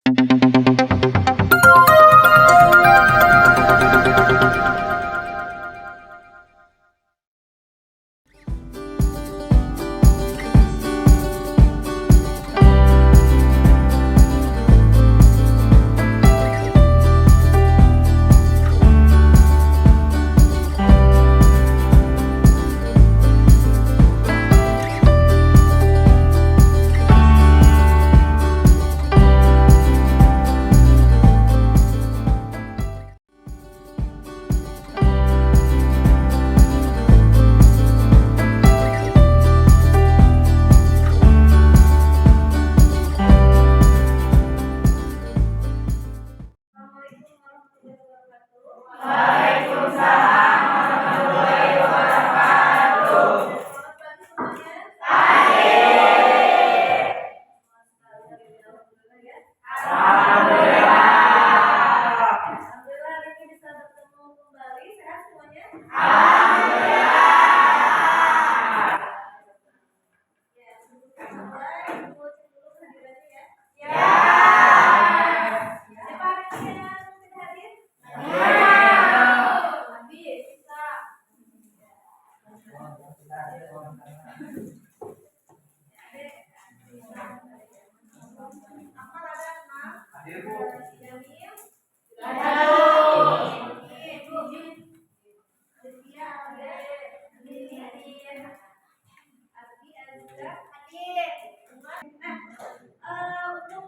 Untuk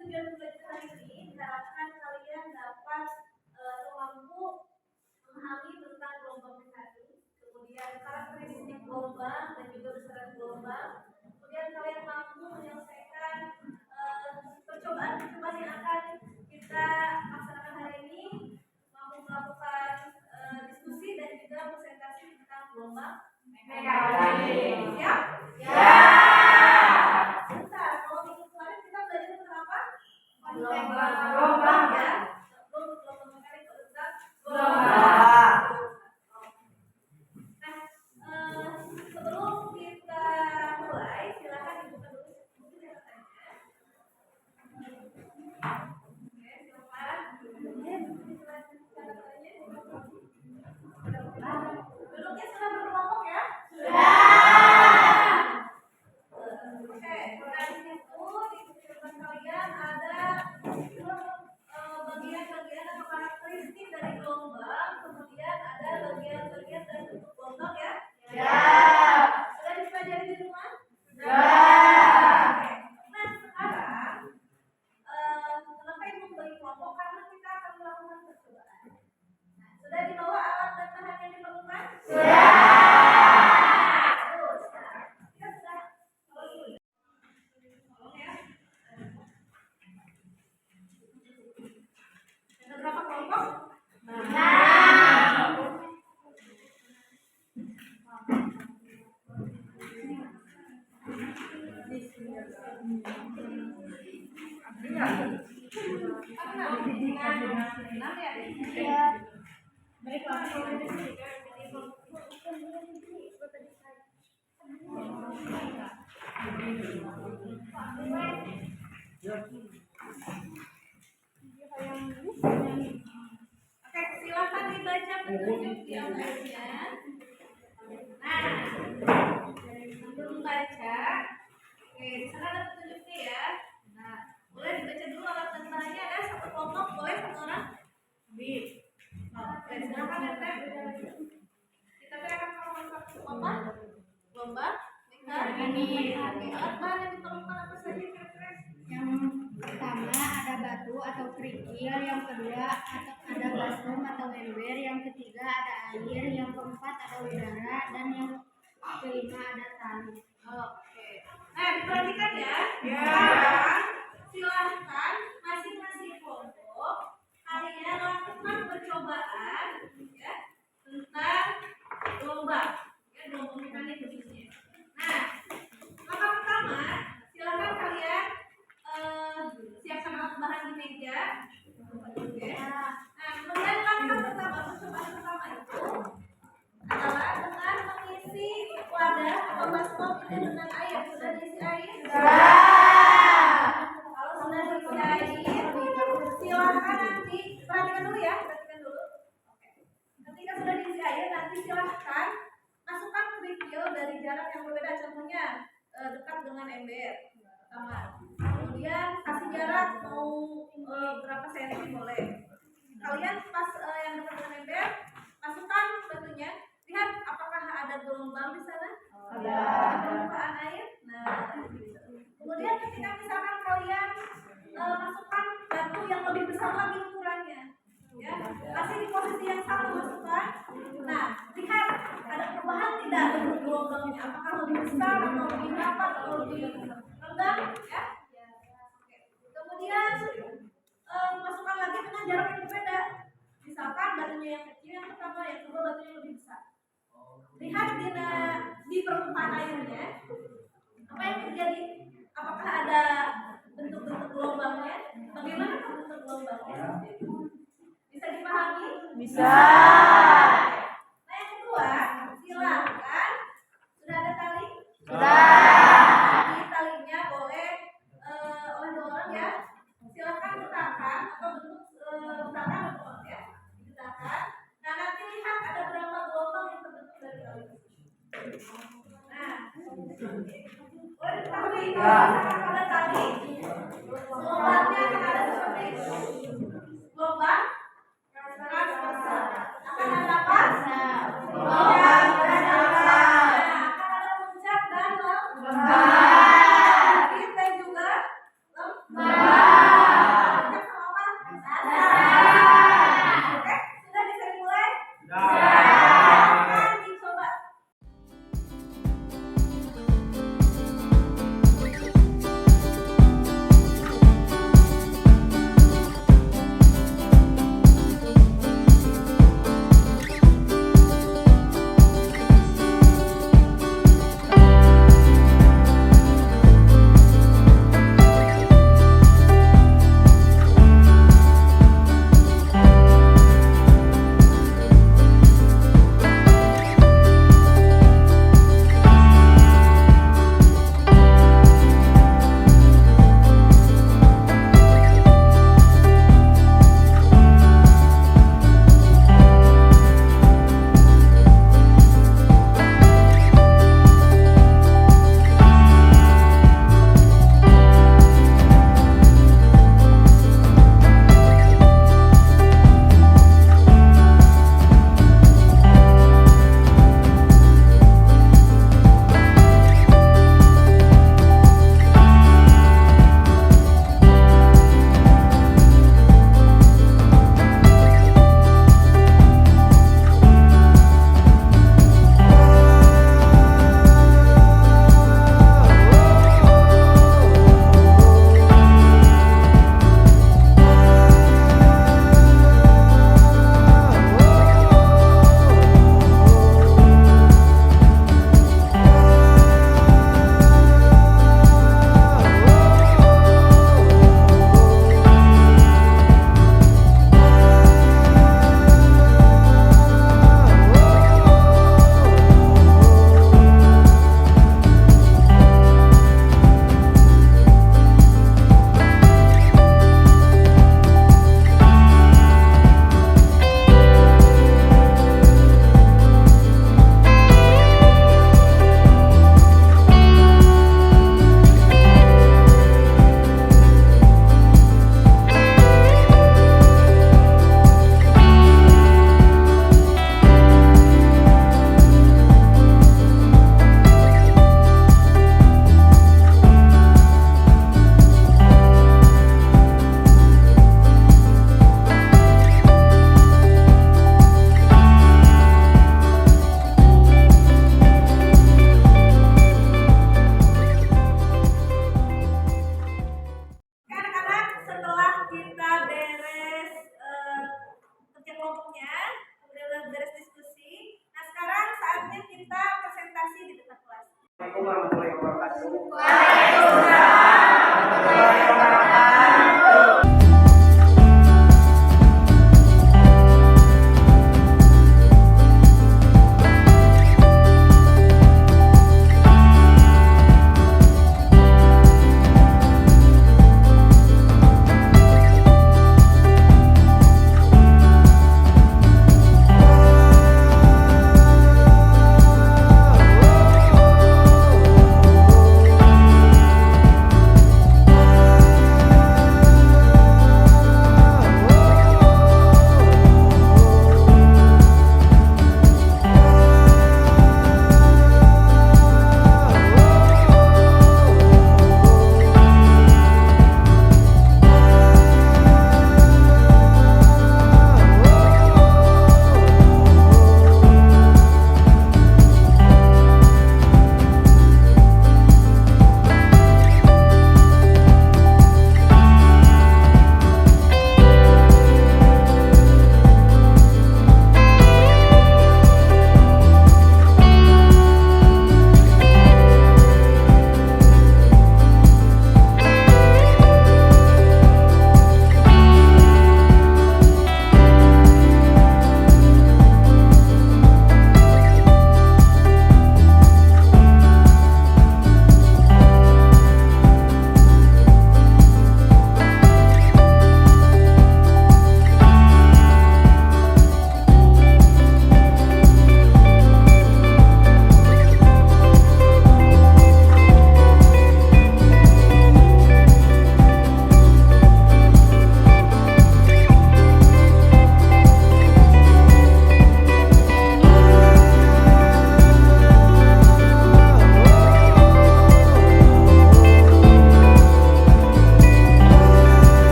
tujuan belajar hari ini diharapkan kalian dapat mampu memahami tentang gelombang mekanik, kemudian karakteristik gelombang dan juga besaran gelombang. Kemudian kalian mampu menyelesaikan percobaan-percobaan yang akan kita laksanakan hari ini, mampu melakukan diskusi dan juga presentasi tentang gelombang mekanik. Siap? Ya. Bentar, kalau minggu kemarin kita belajar tentang apa? Gelombang ya. Gelombang mekanik tentang gelombang. Sebelum kita mulai, silakan dibuka dulu buku catatannya. Oke, silakan. Duduknya sudah berkelompok ya? Sudah. Oke, nah di situ di catatan kalian ada bagian-bagian atau karakteristik dari gelombang, kemudian ada bagian-bagian dari bentuk gelombang ya? Ya. Sudah dipelajari di rumah? Sudah. Oke. Nah sekarang kenapa ibu bagi kelompok? Karena kita akan melakukan percobaan. Nah, sudah dibawa alat dan bahan yang diperlukan? Sudah. Terus, kita sudah ada berapa kelompok? 6. Oke, silakan dibaca petunjuk di atasnya. Nah, sebelum baca, oke, di sana ada petunjuknya ya. Nah, boleh dibaca dulu alat dan bahannya. Ada satu kelompok, boleh satu orang? Oke, silakan ya Teh. Kita akan melakukan gelombang mekanik. Oke, alat bahan yang diperlukan apa saja kira-kira? Yang pertama ada batu atau kerikil, yang kedua ada baskom atau ember, yang ketiga ada air, yang keempat ada udara, dan yang kelima ada tali. Oke. Nah, diperhatikan ya. Ya. Silahkan masing-masing kelompok kalian lakukan percobaan ya tentang gelombang, ya gelombang mekanik khususnya. Nah, langkah pertama silahkan kalian siapkan alat bahan di meja. Oke. Nah, kemudian langkah pertama percobaan pertama itu adalah dengan mengisi wadah atau baskom ini dengan air. Sudah diisi air? Sudah. Kalau sudah diisi air, silahkan nanti perhatikan dulu ya, perhatikan dulu. Oke. Ketika sudah diisi air, nanti silahkan masukkan kerikil dari jarak yang berbeda, contohnya dekat dengan ember pertama. Kemudian kasih jarak mau berapa senti boleh. Kalian pas yang dekat dengan ember, masukkan batunya. Lihat apakah ada gelombang di sana? Ada permukaan air. Nah, kemudian ketika misalkan kalian masukkan batu yang lebih besar lagi ukurannya, ya, masih di posisi yang sama masukkan. Nah, lihat ada perubahan tidak bentuk gelombangnya? Apakah lebih besar atau lebih rapat atau lebih renggang? Ya. Kemudian masukkan lagi dengan jarak yang berbeda. Misalkan batunya yang kecil yang pertama, yang kedua batunya yang lebih besar. Lihat di permukaan airnya apa yang terjadi? Apakah ada bentuk-bentuk gelombangnya? Bagaimana bentuk gelombangnya? Bisa dipahami? Bisa. Nah, yang kedua, silakan. Sudah ada tali? Sudah. Di talinya boleh oleh dua orang ya. Silakan letakkan atau bentuk letakkan atau ya. Letakkan. Nah, nanti lihat ada berapa gelombang yang terbentuk dari tali. Nah, boleh diketahui kalau misalkan pada tali gelombangnya akan ada seperti ini. Gelombang transversal akan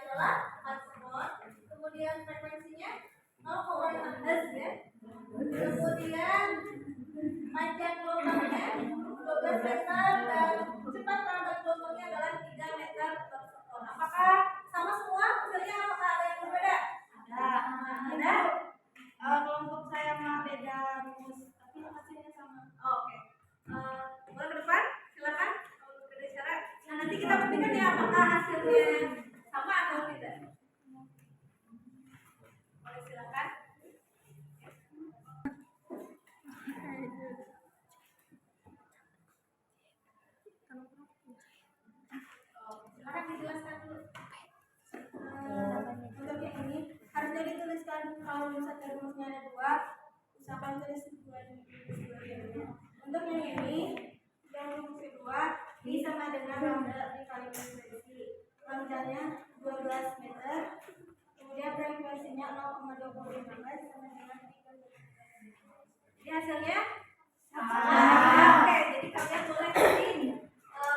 adalah 4 sekon. Kemudian frekuensinya 0,6 Hz ya. Kemudian panjang gelombangnya 12 meter dan cepat lambat gelombangnya adalah 3 meter per sekon. Apakah sama semua hasilnya? Apakah ada yang berbeda? Ada. Kelompok saya mah beda rumus, tapi hasilnya sama. Oke. Boleh ke depan? Silakan. Kalau beda cara. Nah, nanti kita buktikan ya apakah hasilnya sama atau tidak. Boleh silakan. Silakan dijelaskan dulu. Untuk yang ini harusnya dituliskan kalau misalnya rumusnya ada 2, usahakan tulis 2 ini. Untuk yang ini, yang rumus kedua ini sama dengan ronde dikali frekuensi. Panjangnya 12 meter, kemudian frekuensinya 0,25 Hz sama dengan 3 meter. Jadi hasilnya sama. Oke, jadi kalian boleh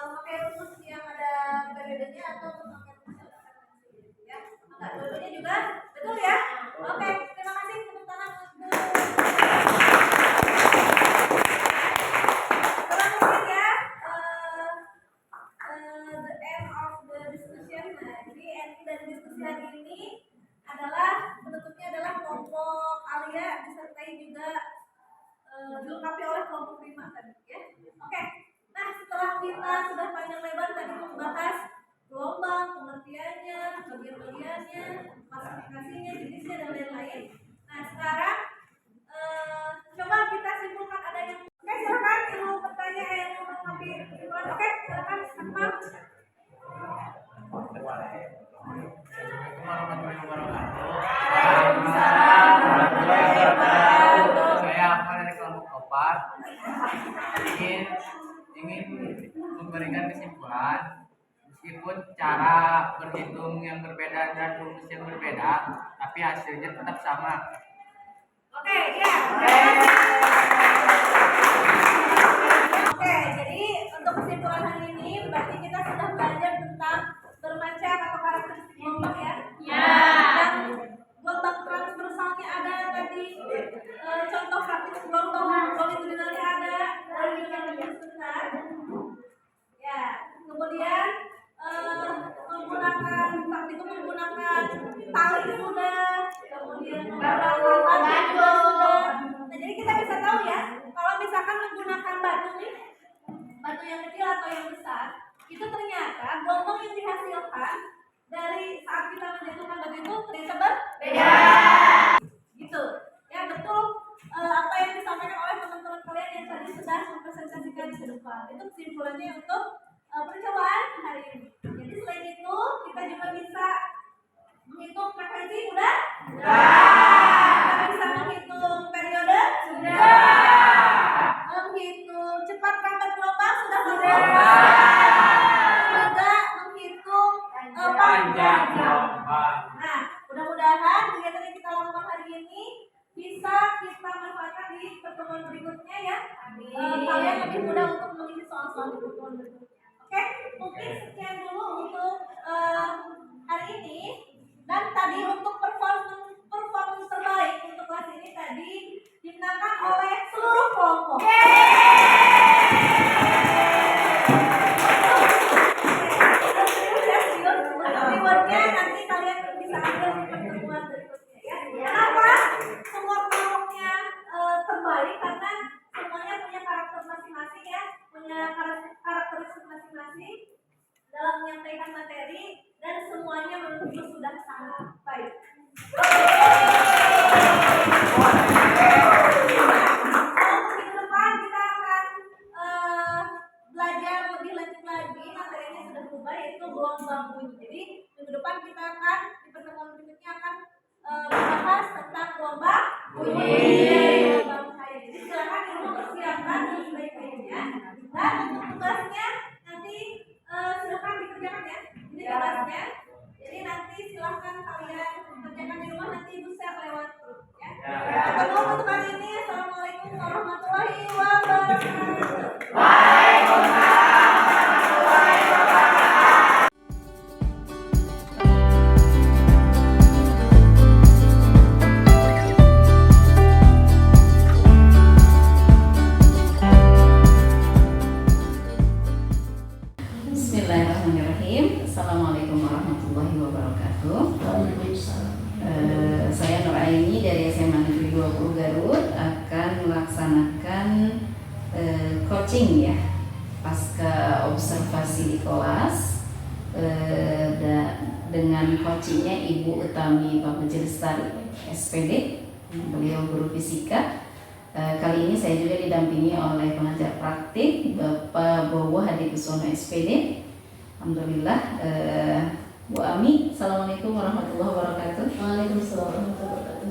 memakai rumus yang ada bedanya atau memakai rumus yang ada frekuensi ya. Enggak, dua-duanya juga betul ya. Oke, terima kasih, tepuk tangan untuk mungkin ya. The end of the discussion. Nah, jadi end dari diskusi hari ini adalah penutupnya adalah kelompok alia disertai juga dilengkapi oleh kelompok 5 tadi ya. Oke. Nah, setelah kita sudah panjang lebar tadi membahas gelombang, pengertiannya, bagian-bagiannya, klasifikasinya, jenisnya dan lain-lain. Nah, sekarang coba kita simpulkan ada yang oke, silakan yang mau bertanya, yang mau mengambil kesimpulan. Oke, silakan Akmal. Saya Akmal dari kelompok 4 ingin memberikan kesimpulan. Meskipun cara berhitung yang berbeda dan rumus yang berbeda, tapi hasilnya tetap sama. Oke, ya. Oke, jadi untuk kesimpulan hari ini berarti kita sudah belajar tentang bermacam atau karakteristik gelombang ya. Ya. Dan gelombang transversalnya ada tadi, contoh praktik gelombang longitudinalnya ada, dari yang lebih besar. Ya, kemudian menggunakan tali sudah, kemudian menggunakan batu juga sudah. Nah, jadi kita bisa tahu ya, kalau misalkan menggunakan batu nih, batu yang kecil atau yang besar, itu ternyata gelombang yang dihasilkan dari saat kita menjatuhkan batu itu ternyata berbeda. Gitu. Ya, betul apa yang disampaikan oleh teman-teman kalian yang tadi sudah mempresentasikan di depan. Itu kesimpulannya untuk percobaan hari ini. Jadi selain itu kita juga bisa menghitung frekuensi udah? Kita bisa menghitung periode? Sudah. Menghitung cepat lambat gelombang sudah? Juga menghitung panjang gelombang. Nah, mudah-mudahan kegiatan yang kita lakukan hari ini bisa kita manfaatkan di pertemuan berikutnya ya. Kalian lebih mudah untuk mengisi soal-soal di pertemuan berikutnya. Oke, mungkin sekian dulu untuk hari ini. Dan tadi untuk performance terbaik untuk kelas ini tadi dimenangkan oleh seluruh kelompok. Rewardnya nanti kalian bisa ambil di pertemuan berikutnya ya. Kenapa semua kelompoknya terbaik? Karena semuanya punya karakter masing-masing ya, punya karakteristik masing-masing dalam menyampaikan materi dan semuanya menurutku sudah sangat baik. Minggu depan kita akan belajar lebih lanjut lagi, materinya sudah berubah yaitu gelombang bunyi. Jadi minggu depan kita akan di pertemuan berikutnya akan membahas tentang gelombang bunyi, gelombang cair. Jadi silakan di rumah persiapkan dengan sebaik-baiknya. Dan untuk tugasnya nanti silakan dikerjakan ya. Ini tugasnya. Jadi nanti silakan kalian kerjakan di rumah, nanti ibu share lewat grup ya. Kita tutup untuk hari ini. Assalamualaikum warahmatullahi wabarakatuh. coaching ya, pasca observasi di kelas dengan coachingnya Ibu Utami Pamuji Lestari SPD, beliau guru fisika. Kali ini saya juga didampingi oleh pengajar praktik Bapak Bowo Hadi Kusumo SPD. Alhamdulillah. Bu Ami, Assalamualaikum warahmatullahi wabarakatuh. Waalaikumsalam warahmatullahi wabarakatuh.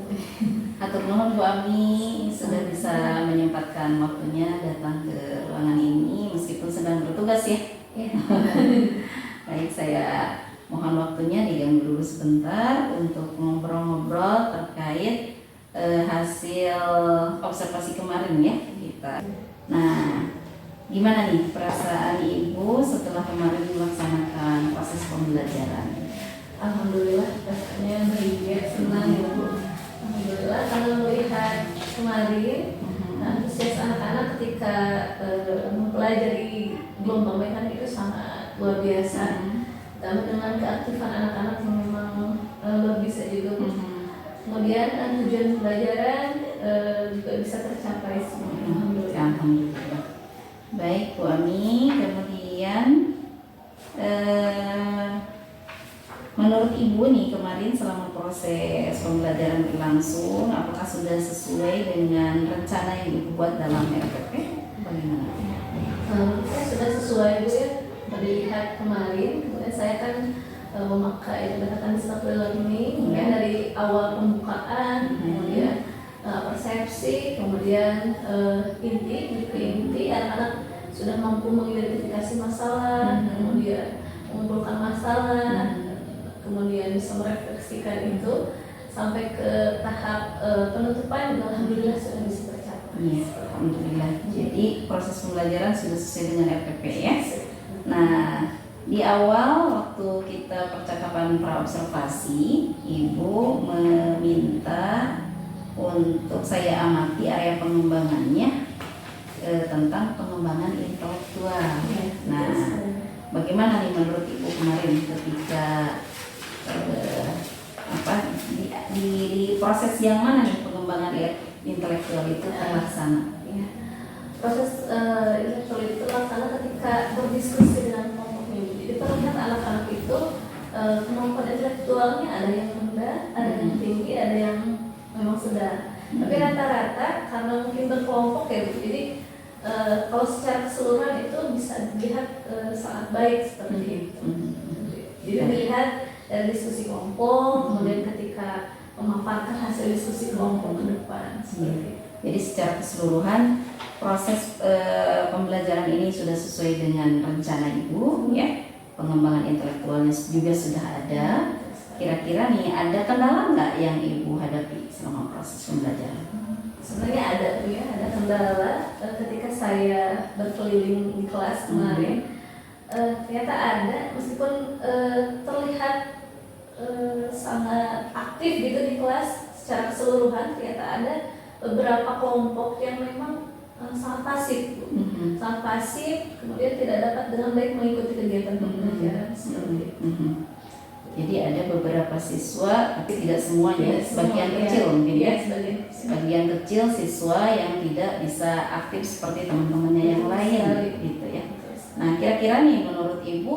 Hatur nuhun Bu Ami sudah bisa menyempatkan waktunya datang ke ruangan ini meskipun sedang bertugas ya. Baik, saya mohon waktunya diganggu dulu sebentar untuk ngobrol-ngobrol terkait hasil observasi kemarin ya kita. Nah, gimana nih perasaan Ibu setelah kemarin melaksanakan proses pembelajaran? Alhamdulillah rasanya bahagia, senang ya Bu. Alhamdulillah kalau melihat kemarin antusias anak-anak ketika mempelajari gelombang mekanik itu sangat luar biasa. Tambah dengan keaktifan anak-anak yang memang luar biasa juga Bu. Kemudian tujuan pembelajaran juga bisa tercapai semua. Alhamdulillah. Alhamdulillah. Baik Bu Ami, kemudian menurut Ibu nih kemarin selama proses pembelajaran berlangsung, apakah sudah sesuai dengan rencana yang Ibu buat dalam RPP? Bagaimana? Saya sudah sesuai Bu ya, melihat kemarin. Kemudian saya kan memakai pendekatan digital learning ya, dari awal pembukaan, kemudian persepsi, kemudian inti anak-anak sudah mampu mengidentifikasi masalah, kemudian mengumpulkan masalah, kemudian bisa merefleksikan itu sampai ke tahap penutupan. Alhamdulillah sudah bisa tercapai. Iya, alhamdulillah. Jadi proses pembelajaran sudah sesuai dengan RPP ya. Nah, di awal waktu kita percakapan praobservasi, Ibu meminta untuk saya amati area pengembangannya tentang pengembangan intelektual. Nah, bagaimana nih menurut Ibu kemarin ketika di proses yang mana nih pengembangan intelektual itu terlaksana? Ya. Proses intelektual itu terlaksana ketika berdiskusi dengan kelompok minggu. Jadi terlihat anak-anak itu kemampuan intelektualnya ada yang rendah, ada yang tinggi, ada yang memang sedang. Tapi rata-rata karena mungkin berkelompok ya, jadi kalau secara keseluruhan itu bisa dilihat sangat baik seperti itu. Jadi dilihat dari diskusi kelompok, kemudian ketika memaparkan hasil diskusi kelompok ke depan. Jadi secara keseluruhan proses pembelajaran ini sudah sesuai dengan rencana Ibu ya. Pengembangan intelektualnya juga sudah ada. Kira-kira nih ada kendala nggak yang Ibu hadapi selama proses pembelajaran? Sebenarnya ada tuh ya, ada kendala ketika saya berkeliling di kelas kemarin. Ternyata ada, meskipun terlihat sangat aktif gitu di kelas secara keseluruhan, ternyata ada beberapa kelompok yang memang sangat pasif, sangat pasif, kemudian tidak dapat dengan baik mengikuti kegiatan pembelajaran seperti itu. Jadi ada beberapa siswa, tapi tidak semuanya, sebagian kecil mungkin ya, sebagian kecil siswa yang tidak bisa aktif seperti teman-temannya yang lain, gitu ya. Nah, kira-kira nih menurut Ibu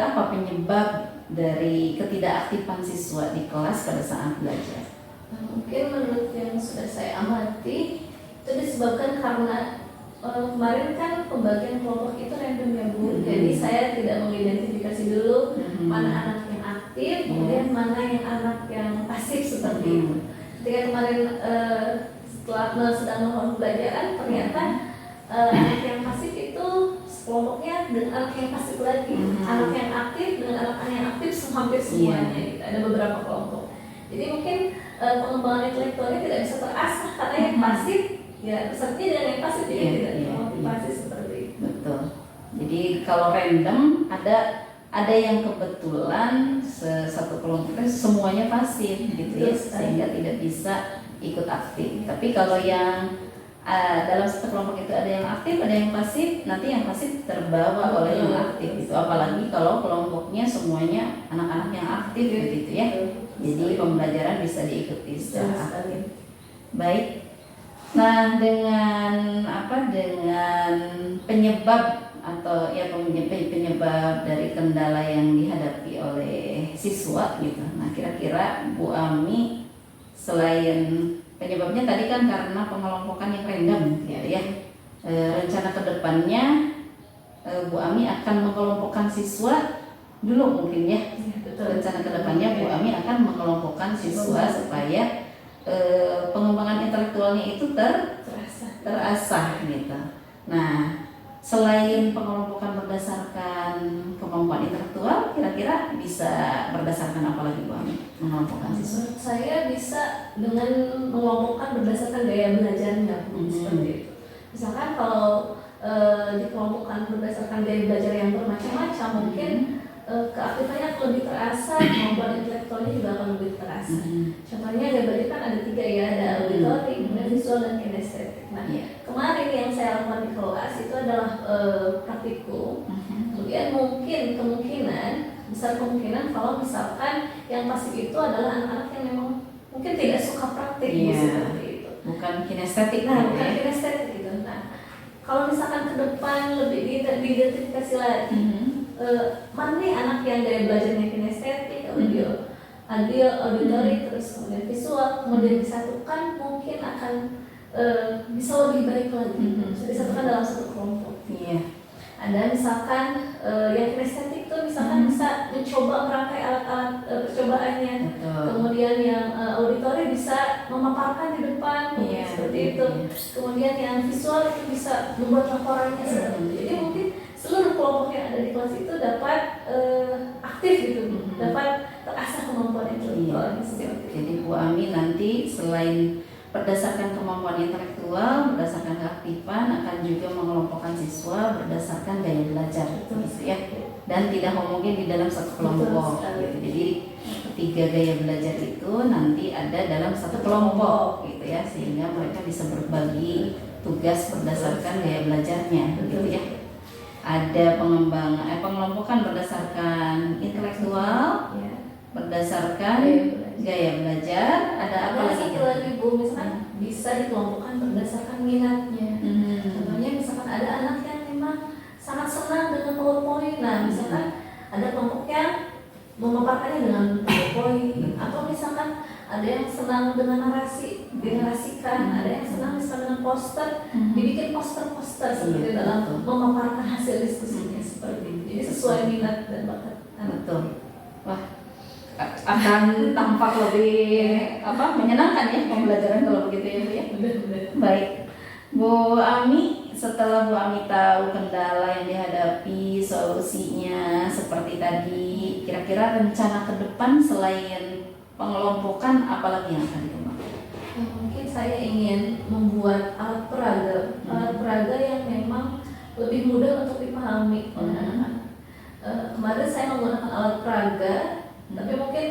apa penyebab dari ketidakaktifan siswa di kelas pada saat belajar? Mungkin menurut yang sudah saya amati itu disebabkan karena kemarin kan pembagian kelompok itu random ya Bu. Jadi saya tidak mengidentifikasi dulu mana anak yang aktif, kemudian mana yang anak yang pasif seperti itu. Ketika kemarin setelah sedang melakukan pembelajaran, ternyata anak yang pasif itu kelompoknya dengan anak yang pasif lagi, anak yang aktif dengan anak yang aktif hampir semuanya. Gitu. Ada beberapa kelompok. Jadi mungkin pengembangan intelektualnya tidak bisa terasah karena yang pasif ya seperti dengan yang pasif jadi tidak termotivasi seperti itu. Betul. Jadi kalau random ada yang kebetulan satu kelompok semuanya pasif gitu ya, sehingga tidak bisa ikut aktif. Tapi kalau yang dalam satu kelompok itu ada yang aktif, ada yang pasif, nanti yang pasif terbawa oleh yang aktif itu. Apalagi kalau kelompoknya semuanya anak-anak yang aktif gitu ya. Jadi pembelajaran bisa diikuti secara aktif. Baik. Nah, dengan kendala yang dihadapi oleh siswa gitu. Nah, kira-kira Bu Ami selain penyebabnya tadi kan karena pengelompokan yang random gitu ya. Rencana kedepannya Bu Ami akan mengelompokkan siswa dulu mungkin ya. Rencana kedepannya Bu Ami akan mengelompokkan siswa supaya pengembangan intelektualnya itu terasah gitu. Nah, selain pengelompokan berdasarkan kemampuan intelektual, kira-kira bisa berdasarkan apa lagi Bu Ami mengelompokkan siswa? Menurut saya bisa dengan mengelompokkan berdasarkan gaya belajarnya, seperti itu. Misalkan kalau dikelompokkan berdasarkan gaya belajar yang bermacam-macam, mungkin keaktifannya akan lebih terasa, kemampuan intelektualnya juga akan lebih terasa. Contohnya gaya belajar kan ada 3 ya, ada auditory, kemudian visual dan kinestetik. Nah, kemarin yang saya lakukan di kelas itu adalah praktikum. Kemudian besar kemungkinan kalau misalkan yang pasif itu adalah anak-anak yang memang mungkin tidak suka praktik seperti itu. Bukan kinestetik. Nah, bukan kinestetik gitu. Nah, kalau misalkan ke depan lebih diidentifikasi lagi, mana nih anak yang gaya belajarnya kinestetik, auditory, terus kemudian visual, kemudian disatukan mungkin akan bisa lebih baik lagi. Bisa disatukan dalam satu kelompok. Ada misalkan yang kinestetik itu misalkan bisa mencoba merangkai alat-alat percobaannya. Kemudian yang auditory bisa memaparkan di depan, seperti itu. Kemudian yang visual itu bisa membuat laporannya seperti itu. Jadi mungkin seluruh kelompok yang ada di kelas itu dapat aktif gitu, dapat terasah kemampuan intelektualnya. Jadi Bu Ami nanti selain berdasarkan kemampuan intelektual, berdasarkan keaktifan, akan juga mengelompokkan siswa berdasarkan gaya belajar, gitu ya. Dan tidak homogen di dalam satu kelompok. Gitu. Jadi 3 gaya belajar itu nanti ada dalam satu kelompok, gitu ya, sehingga mereka bisa berbagi tugas berdasarkan gaya belajarnya, gitu ya. Ada pengelompokan berdasarkan intelektual, berdasarkan gaya belajar. Ada apa lagi? Satu lagi Bu, misalkan bisa dikelompokkan berdasarkan minatnya. Contohnya misalkan ada anak yang memang sangat senang dengan PowerPoint. Nah, misalkan ada kelompok yang memaparkannya dengan PowerPoint, atau misalkan ada yang senang dengan narasi, dinarasikan, ada yang senang misalkan dengan poster, dibikin poster-poster seperti dalam memaparkan hasil diskusinya seperti itu. Jadi sesuai minat dan bakat anak. Betul. Wah, akan tampak lebih menyenangkan ya pembelajaran kalau begitu ya Bu ya. Baik, Bu Ami, setelah Bu Ami tahu kendala yang dihadapi, solusinya seperti tadi, kira-kira rencana ke depan selain pengelompokan apalagi yang akan dikembangkan? Mungkin saya ingin membuat alat peraga yang memang lebih mudah untuk dipahami oleh anak-anak. Kemarin saya menggunakan alat peraga, tapi mungkin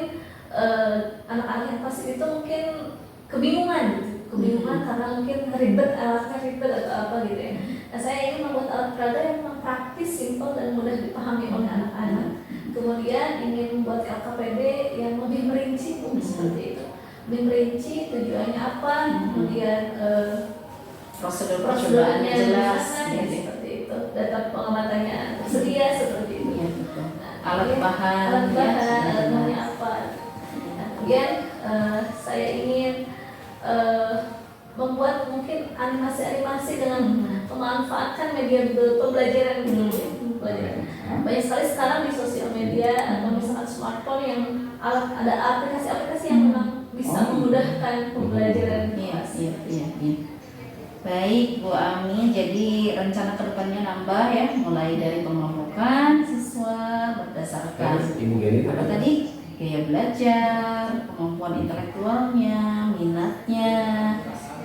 anak-anak yang pasif itu mungkin kebingungan karena mungkin alatnya ribet atau apa gitu ya. Nah, saya ingin membuat alat peraga yang memang praktis, simpel dan mudah dipahami oleh anak-anak. Kemudian ingin membuat LKPD yang lebih merinci, seperti itu. Lebih merinci tujuannya apa, kemudian prosedurnya jelas, seperti itu. Data pengamatannya tersedia seperti itu. Alat bahannya apa. Nah, kemudian saya ingin membuat mungkin animasi-animasi dengan memanfaatkan media pembelajaran gitu. Banyak sekali sekarang di sosial media atau misalkan smartphone yang ada aplikasi-aplikasi yang memang bisa memudahkan pembelajaran. Baik Bu Ami, jadi rencana kedepannya nambah ya, mulai dari pengelompokan siswa berdasarkan apa tadi, gaya belajar, kemampuan intelektualnya, minatnya.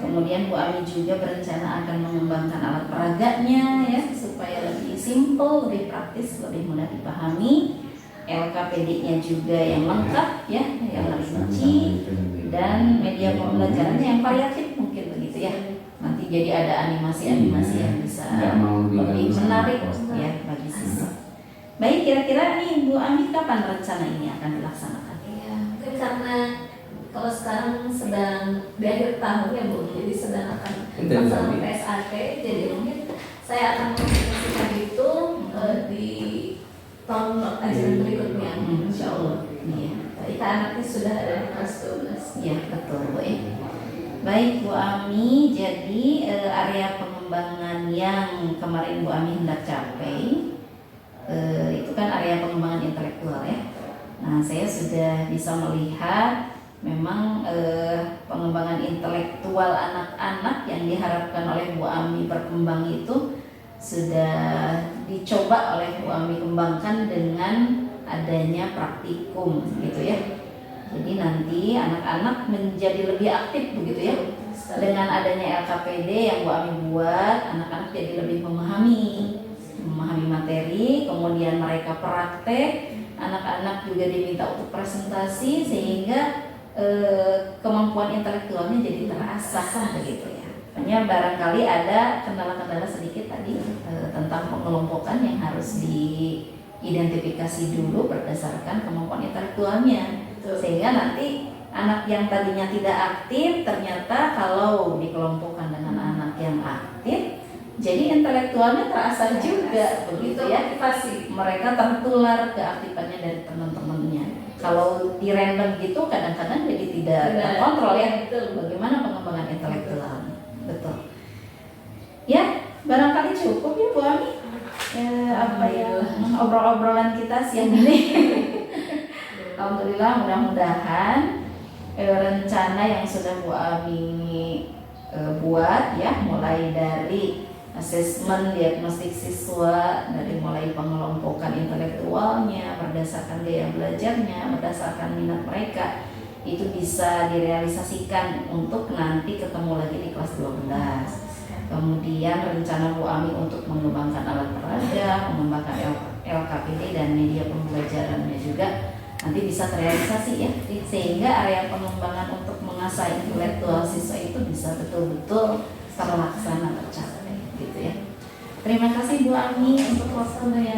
Kemudian Bu Ami juga berencana akan mengembangkan alat peraganya ya, supaya lebih simpel, lebih praktis, lebih mudah dipahami. LKPD-nya juga yang lengkap ya, yang rinci, dan media pembelajarannya yang variatif mungkin begitu ya. Nanti jadi ada animasi-animasi yang bisa lebih menarik ya bagi siswa. Baik, kira-kira nih Bu Ami kapan rencana ini akan dilaksanakan? Iya, mungkin karena kalau sekarang sedang di akhir tahun ya Bu, jadi sedang akan melaksanakan PSAT, jadi mungkin saya akan menginvestasikan itu di tahun ajaran berikutnya. Insya Allah. Iya. Kita anaknya sudah ada di kelas 12. Iya, betul Bu ya. Baik Bu Ami, jadi area pengembangan yang kemarin Bu Ami hendak capai itu kan area pengembangan intelektual ya. Nah, saya sudah bisa melihat memang pengembangan intelektual anak-anak yang diharapkan oleh Bu Ami berkembang itu sudah dicoba oleh Bu Ami kembangkan dengan adanya praktikum gitu ya. Jadi nanti anak-anak menjadi lebih aktif begitu ya. Dengan adanya LKPD yang Bu Ami buat, anak-anak jadi lebih memahami materi, kemudian mereka praktek, anak-anak juga diminta untuk presentasi sehingga kemampuan intelektualnya jadi terasah begitu ya. Hanya barangkali ada kendala-kendala sedikit tadi tentang pengelompokan yang harus diidentifikasi dulu berdasarkan kemampuan intelektualnya. Sehingga nanti anak yang tadinya tidak aktif ternyata kalau dikelompokkan dengan anak yang aktif jadi intelektualnya terasa juga begitu ya. Motivasi. Mereka tertular keaktifannya dari teman-temannya. Kalau di random gitu kadang-kadang jadi tidak terkontrol ya. Bagaimana pengembangan intelektualnya. Betul. Ya, barangkali cukup ya Bu Ami. Apa ya obrol-obrolan kita siang ini. Alhamdulillah, mudah-mudahan rencana yang sudah Bu Ami buat ya, mulai dari asesmen diagnostik siswa, dari mulai pengelompokan intelektualnya berdasarkan gaya belajarnya, berdasarkan minat mereka, itu bisa direalisasikan untuk nanti ketemu lagi di kelas 12. Kemudian rencana Bu Ami untuk mengembangkan alat peraga, mengembangkan LKPD dan media pembelajarannya juga nanti bisa terrealisasi ya, sehingga area pengembangan untuk mengasah intelektual siswa itu bisa betul-betul terlaksana, tercapai gitu ya. Terima kasih Bu Ami untuk waktunya.